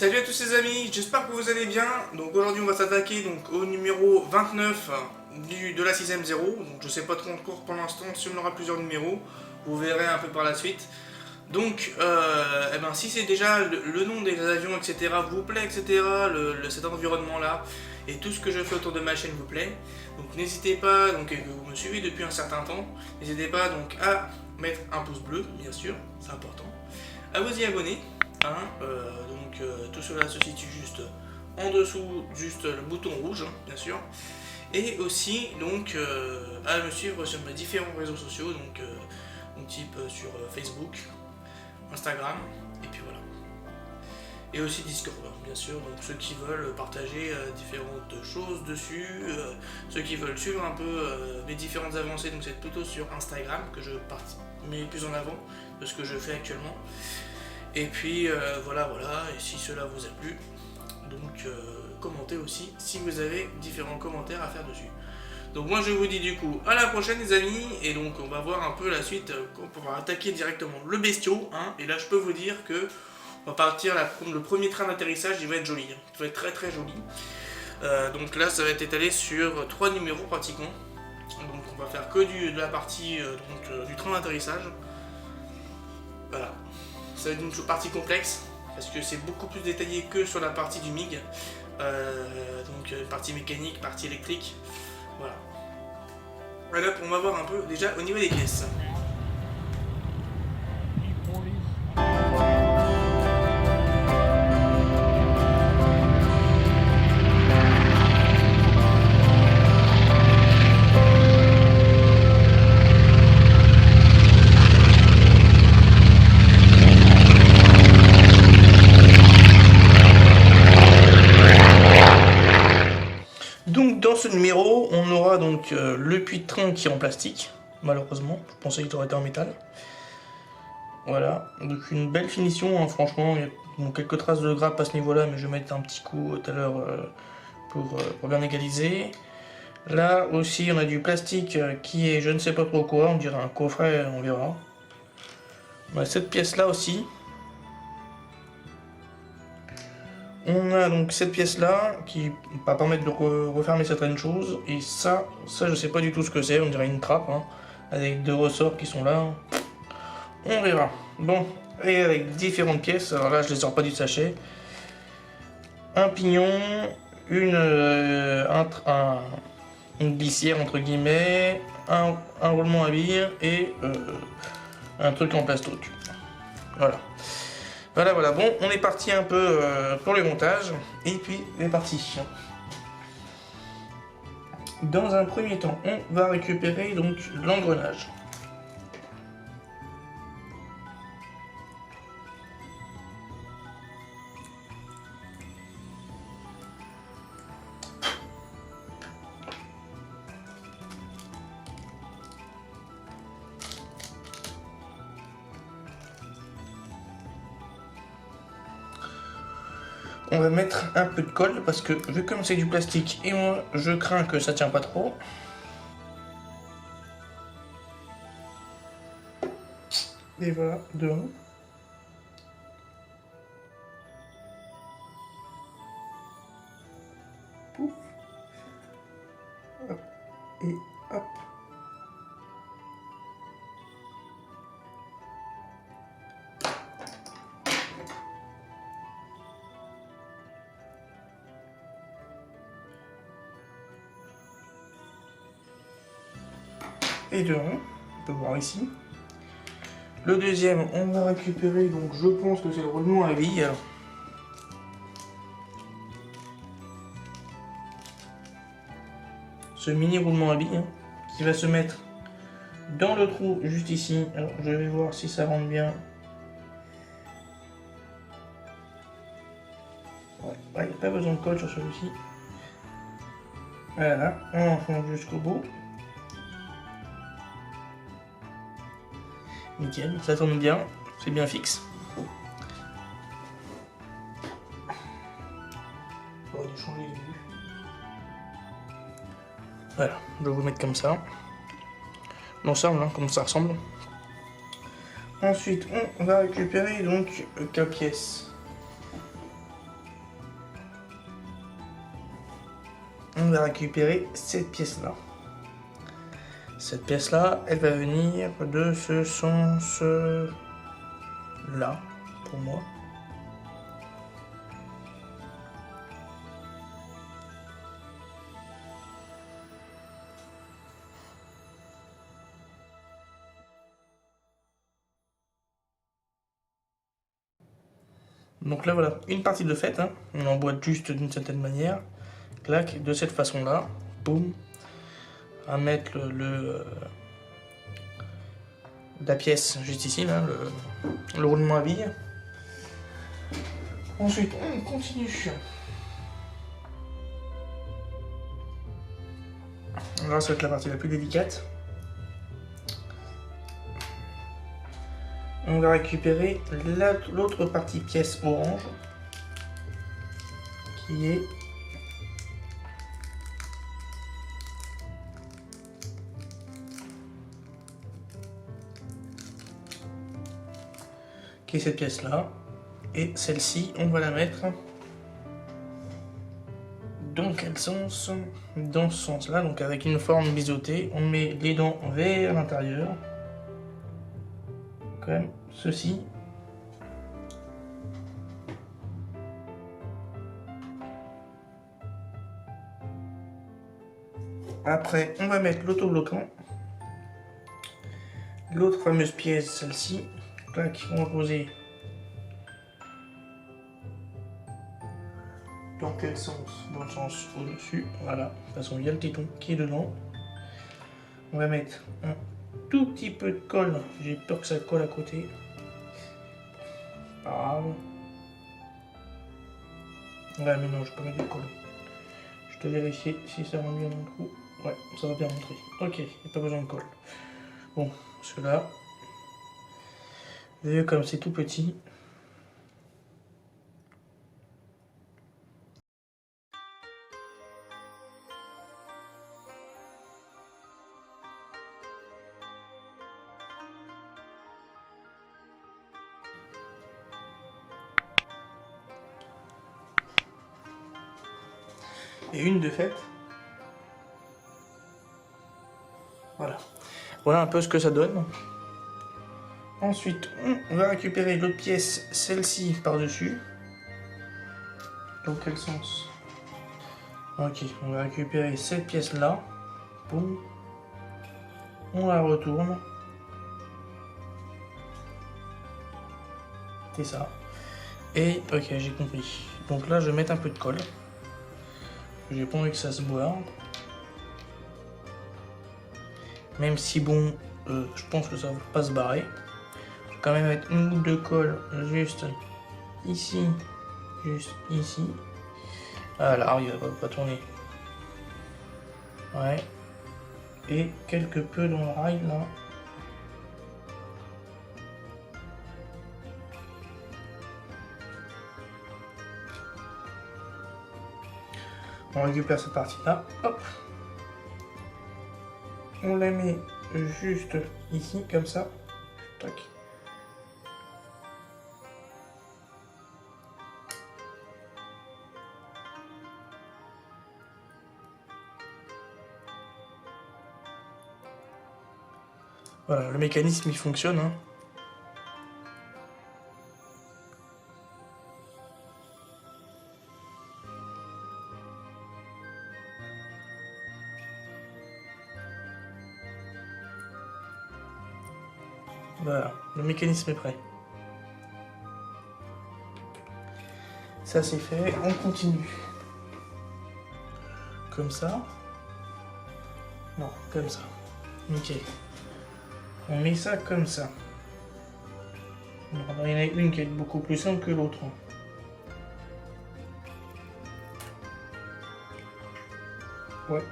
Salut à tous les amis, j'espère que vous allez bien. Donc aujourd'hui on va s'attaquer donc au numéro 29 de la 6ème 0. Donc je sais pas trop encore pour l'instant si on aura plusieurs numéros, vous verrez un peu par la suite. Donc eh ben, si c'est déjà le nom des avions etc vous plaît etc, cet environnement là et tout ce que je fais autour de ma chaîne vous plaît, donc n'hésitez pas, donc, et que vous me suivez depuis un certain temps, n'hésitez pas donc à mettre un pouce bleu bien sûr, c'est important, à vous y abonner. Tout cela se situe juste en dessous, juste le bouton rouge, hein, bien sûr. Et aussi donc à me suivre sur mes différents réseaux sociaux, donc type sur Facebook, Instagram, et puis voilà. Et aussi Discord, hein, bien sûr, donc ceux qui veulent partager différentes choses dessus, ceux qui veulent suivre un peu mes différentes avancées, donc c'est plutôt sur Instagram que je mets plus en avant de ce que je fais actuellement. Et puis voilà, et si cela vous a plu, donc commentez aussi si vous avez différents commentaires à faire dessus. Donc moi je vous dis du coup à la prochaine les amis, et donc on va voir un peu la suite, on va attaquer directement le bestiau, hein, et là je peux vous dire que on va partir, le premier train d'atterrissage il va être joli, hein, il va être très très joli. Donc là ça va être étalé sur 3 numéros pratiquement, donc on va faire que de la partie du train d'atterrissage, voilà. Ça va être une partie complexe, parce que c'est beaucoup plus détaillé que sur la partie du MiG. Donc partie mécanique, partie électrique, voilà. Voilà, on va voir un peu déjà au niveau des pièces. Donc dans ce numéro, on aura donc le puits de train qui est en plastique, malheureusement, je pensais qu'il aurait été en métal. Voilà, donc une belle finition, hein, franchement, il y a quelques traces de grappe à ce niveau-là, mais je vais mettre un petit coup tout à l'heure pour bien égaliser. Là aussi, on a du plastique qui est je ne sais pas trop quoi, on dirait un coffret, on verra. On a cette pièce-là aussi. On a donc cette pièce là qui va permettre de refermer certaines choses, et ça je sais pas du tout ce que c'est, on dirait une trappe, hein, avec deux ressorts qui sont là, on verra. Bon, et avec différentes pièces, alors là je les sors pas du sachet, un pignon, une glissière entre guillemets, un roulement à billes et un truc en plastoc, voilà. Voilà, bon, on est parti un peu pour le montage, et puis c'est parti. Dans un premier temps, on va récupérer donc l'engrenage. On va mettre un peu de colle parce que vu comme c'est du plastique et moi je crains que ça tient pas trop. Et voilà, devant. Pouf. Hop. Et hop. Et devant, on peut voir ici. Le deuxième, on va récupérer, donc je pense que c'est le roulement à billes. Ce mini roulement à billes, hein, qui va se mettre dans le trou juste ici. Alors je vais voir si ça rentre bien. Ouais, il n'y a pas besoin de colle sur celui-ci. Voilà, on enfonce jusqu'au bout. Nickel, ça tourne bien, c'est bien fixe. On va changer les vues. Voilà, je vais vous mettre comme ça. L'ensemble, hein, comme ça ressemble. Ensuite, on va récupérer donc la pièce. on va récupérer cette pièce-là. Cette pièce-là, elle va venir de ce sens-là, pour moi. Donc là voilà, une partie de faite, hein. On emboîte juste d'une certaine manière, clac, de cette façon-là, boum, à mettre la pièce juste ici, là, le roulement à billes. Ensuite, on continue. Là, ça va être la partie la plus délicate. On va récupérer l'autre partie pièce orange qui est cette pièce là, et celle-ci on va la mettre dans quel sens? Dans ce sens là, donc avec une forme biseautée. On met les dents vers l'intérieur comme ceci. Après on va mettre l'autobloquant, l'autre fameuse pièce, celle-ci. Clac, on va poser dans quel sens? Dans le sens au-dessus, voilà. De toute façon, il y a le téton qui est dedans. On va mettre un tout petit peu de colle. J'ai peur que ça colle à côté. Pas grave. Ouais, mais non, je peux mettre du colle. Je te vérifie si ça rentre bien dans le trou. Ouais, ça va bien rentrer. Ok, il n'y a pas besoin de colle. Bon, cela. Vu comme c'est tout petit. Et une de fait. Voilà. Voilà un peu ce que ça donne. Ensuite, on va récupérer l'autre pièce, celle-ci par-dessus. Dans quel sens? Ok, on va récupérer cette pièce-là. Boum. On la retourne. C'est ça. Et ok, j'ai compris. Donc là, je vais mettre un peu de colle. J'ai pas envie que ça se boire. Même si bon, je pense que ça va pas se barrer. Je vais quand même mettre une goutte de colle juste ici. Juste ici. Ah là, il va pas tourner. Ouais. Et quelque peu dans le rail là. On récupère cette partie là. Hop. On la met juste ici comme ça. Tac. Voilà, le mécanisme il fonctionne. Hein. Voilà, le mécanisme est prêt. Ça c'est fait, on continue. Comme ça. Non, comme ça. Ok. On met ça comme ça. Alors, il y en a une qui est beaucoup plus simple que l'autre. Ouais.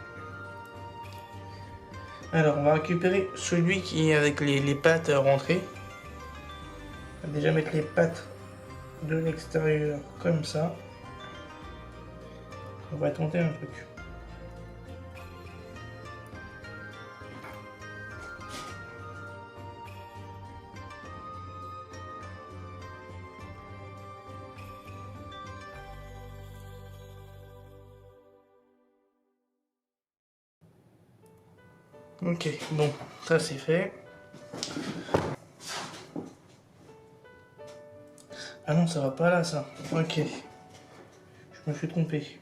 Alors, on va récupérer celui qui est avec les pattes rentrées. On va déjà mettre les pattes de l'extérieur comme ça. On va tenter un truc. Ok, bon, ça c'est fait. Ah non, ça va pas là, ça. Ok, je me suis trompé.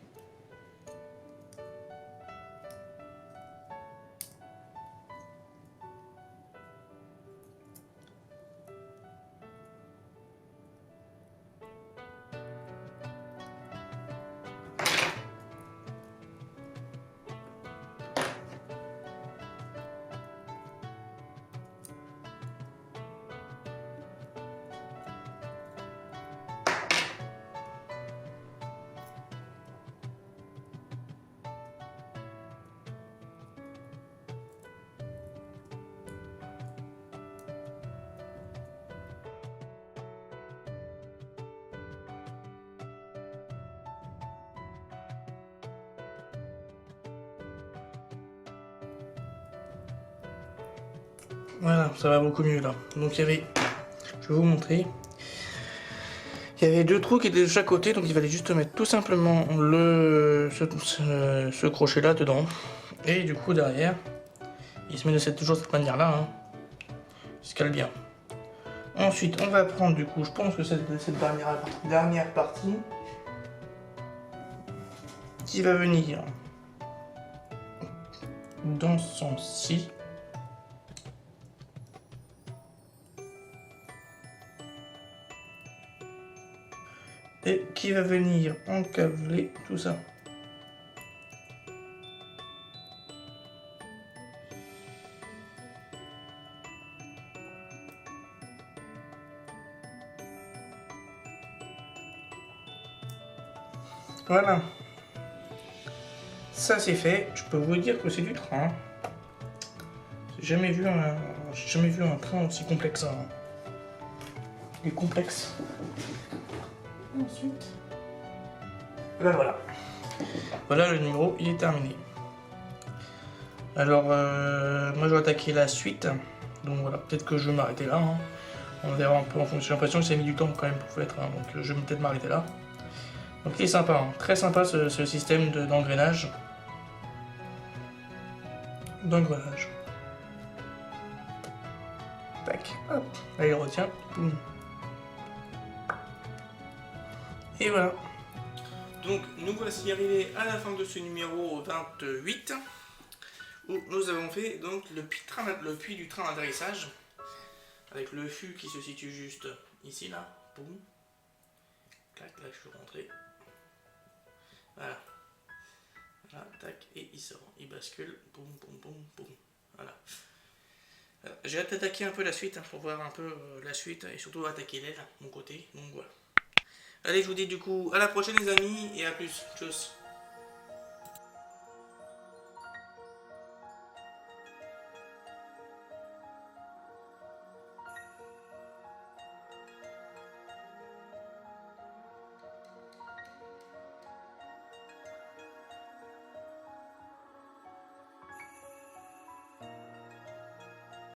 Voilà, ça va beaucoup mieux là. Donc il y avait, je vais vous montrer, il y avait deux trous qui étaient de chaque côté, donc il fallait juste mettre tout simplement ce crochet là dedans. Et du coup derrière, il se met toujours de cette manière là, hein. Il se cale bien. Ensuite on va prendre du coup, je pense que cette dernière partie qui va venir dans ce sens-ci. Et qui va venir encaveler tout ça. Voilà. Ça c'est fait. Je peux vous dire que c'est du train. J'ai jamais vu un train aussi complexe. Hein. Il est complexe. Ensuite. Ben voilà. Voilà, le numéro, il est terminé. Alors, moi je vais attaquer la suite. Donc voilà, peut-être que je vais m'arrêter là. Hein. On verra un peu en fonction. J'ai l'impression que ça a mis du temps quand même pour faire. Hein. Donc je vais peut-être m'arrêter là. Donc il est sympa, hein. Très sympa ce système d'engrenage. D'engrenage. Tac, hop, là il retient. Boum. Et voilà. Donc nous voici arrivés à la fin de ce numéro 28 où nous avons fait donc le puits du train d'atterrissage avec le fût qui se situe juste ici là. Boum. Clac, là je suis rentré. Voilà. Voilà, tac, et il sort. Il bascule. Boum, boum, boum, boum. Voilà. J'ai hâte d'attaquer un peu la suite, hein, pour voir un peu la suite et surtout attaquer l'aile, mon côté. Donc voilà. Allez, je vous dis du coup à la prochaine les amis et à plus. Tchuss.